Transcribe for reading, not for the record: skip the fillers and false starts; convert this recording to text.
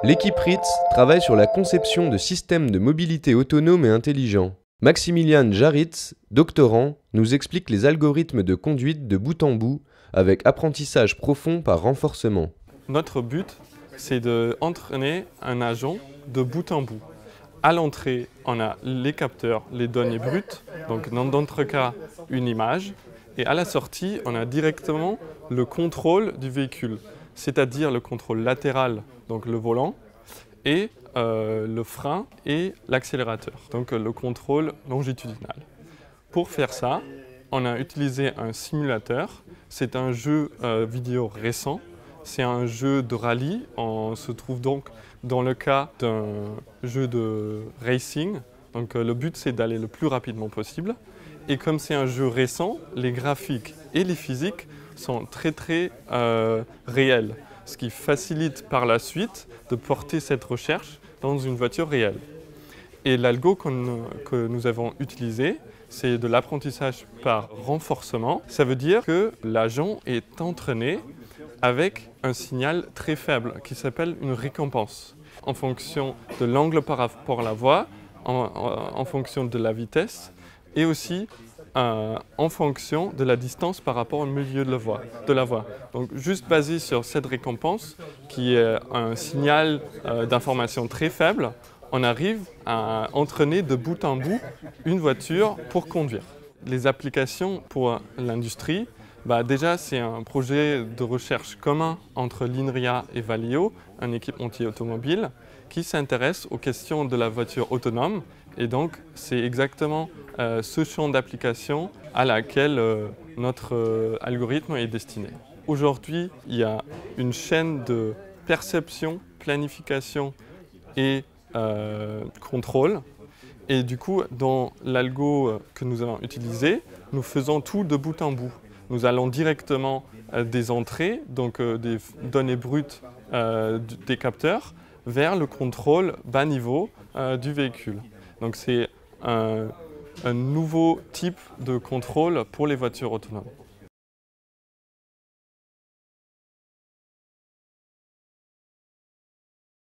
L'équipe RITS travaille sur la conception de systèmes de mobilité autonomes et intelligents. Maximilian Jaritz, doctorant, nous explique les algorithmes de conduite de bout en bout avec apprentissage profond par renforcement. Notre but, c'est d'entraîner un agent de bout en bout. À l'entrée, on a les capteurs, les données brutes, donc dans notre cas, une image. Et à la sortie, on a directement le contrôle du véhicule, c'est-à-dire le contrôle latéral, donc le volant, et le frein et l'accélérateur, donc le contrôle longitudinal. Pour faire ça, on a utilisé un simulateur. C'est un jeu vidéo récent. C'est un jeu de rallye. On se trouve donc dans le cas d'un jeu de racing. Donc le but, c'est d'aller le plus rapidement possible. Et comme c'est un jeu récent, les graphiques et les physiques sont très réels, ce qui facilite par la suite de porter cette recherche dans une voiture réelle. Et l'algo que nous avons utilisé, c'est de l'apprentissage par renforcement. Ça veut dire que l'agent est entraîné avec un signal très faible qui s'appelle une récompense. En fonction de l'angle par rapport à la voie, en fonction de la vitesse et aussi en fonction de la distance par rapport au milieu de la voie. Donc juste basé sur cette récompense, qui est un signal d'information très faible, on arrive à entraîner de bout en bout une voiture pour conduire. Les applications pour l'industrie, déjà c'est un projet de recherche commun entre l'INRIA et Valeo, un équipementier automobile, qui s'intéresse aux questions de la voiture autonome. Et donc c'est exactement ce champ d'application à laquelle notre algorithme est destiné. Aujourd'hui, il y a une chaîne de perception, planification et contrôle. Et du coup, dans l'algo que nous avons utilisé, nous faisons tout de bout en bout. Nous allons directement des entrées, donc des données brutes des capteurs, vers le contrôle bas niveau du véhicule. Donc c'est un nouveau type de contrôle pour les voitures autonomes.